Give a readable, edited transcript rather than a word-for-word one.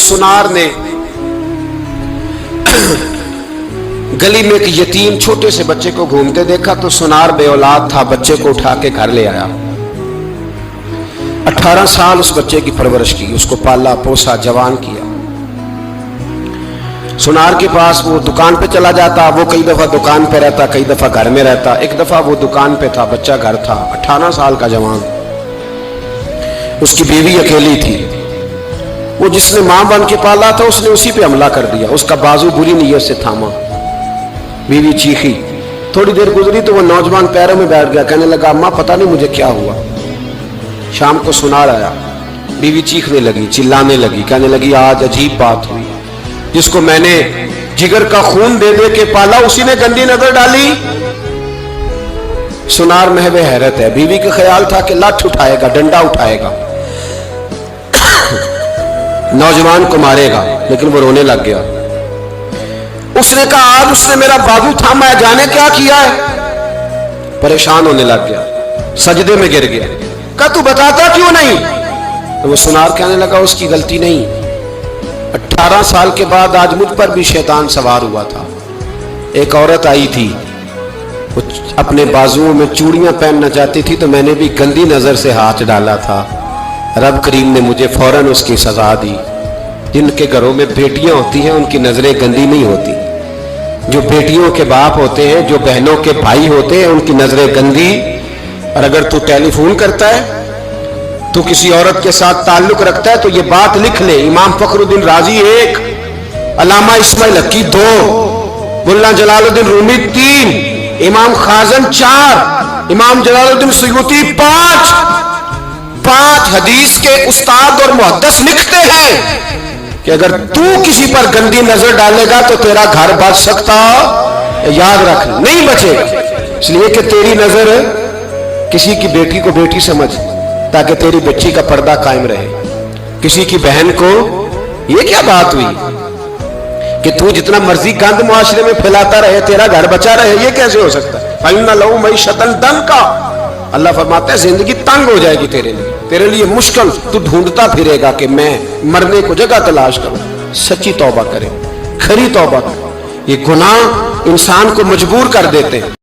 सुनार ने गली में एक यतीम छोटे से बच्चे को घूमते देखा तो सुनार बे औलाद था, बच्चे को उठा के घर ले आया। 18 साल उस बच्चे की परवरिश की, उसको पाला पोसा जवान किया। सुनार के पास वो दुकान पे चला जाता, वो कई दफा दुकान पे रहता, कई दफा घर में रहता। एक दफा वो दुकान पे था, बच्चा घर था, 18 साल का जवान। उसकी बीवी अकेली थी। वो जिसने मां बन के पाला था उसने उसी पे हमला कर दिया, उसका बाजू बुरी नीयत से थामा। बीवी चीखी, थोड़ी देर गुजरी तो वो नौजवान पैरों में बैठ गया, कहने लगा अम्मा पता नहीं मुझे क्या हुआ। शाम को सुनार आया, बीवी चीखने लगी, चिल्लाने लगी, कहने लगी आज अजीब बात हुई, जिसको मैंने जिगर का खून दे दे के पाला उसी ने गंदी नजर डाली। सुनार महवे हैरत है। बीवी का ख्याल था कि लाठ उठाएगा, डंडा उठाएगा, नौजवान को मारेगा, लेकिन वो रोने लग गया। उसने कहा आज उसने मेरा बाजू थामा है, जाने क्या किया है। परेशान होने लग गया, सजदे में गिर गया। कहा तू बताता क्यों नहीं? तो वो सुनार कहने लगा उसकी गलती नहीं, 18 साल के बाद आज मुझ पर भी शैतान सवार हुआ था। एक औरत आई थी, वो अपने बाजुओं में चूड़ियां पहनना चाहती थी तो मैंने भी गंदी नजर से हाथ डाला था। रब करीम ने मुझे फौरन उसकी सजा दी। जिनके घरों में बेटियां होती हैं उनकी नजरें गंदी नहीं होती। जो बेटियों के बाप होते हैं, जो बहनों के भाई होते हैं, उनकी नजरें गंदी। और अगर तू टेलीफोन करता है, तू किसी औरत के साथ ताल्लुक रखता है तो ये बात लिख ले, इमाम फखरुद्दीन राजी 1, अल्लामा इस्माइल हक्की 2, मुल्ला जलालुद्दीन रूमी 3, इमाम खाजन 4, इमाम जलालुद्दीन सुयूती 5 हदीस के उस्ताद और मुहद्दिस लिखते हैं कि अगर तू किसी पर गंदी नजर डालेगा तो तेरा घर बच सकता, याद रख, नहीं बचेगा। इसलिए कि तेरी नजर किसी की बेटी को बेटी समझ, ताकि तेरी बच्ची का पर्दा कायम रहे। किसी की बहन को, ये क्या बात हुई कि तू जितना मर्जी गंद मुआशरे में फैलाता रहे तेरा घर बचा रहे, ये कैसे हो सकता है? फइन्ना लहू मईशतन दंका, अल्लाह फरमाता है जिंदगी तंग हो जाएगी तेरे लिए मुश्किल। तू ढूंढता फिरेगा कि मैं मरने को जगह तलाश करूं। सच्ची तौबा करे, खरी तौबा करे। ये गुनाह इंसान को मजबूर कर देते हैं।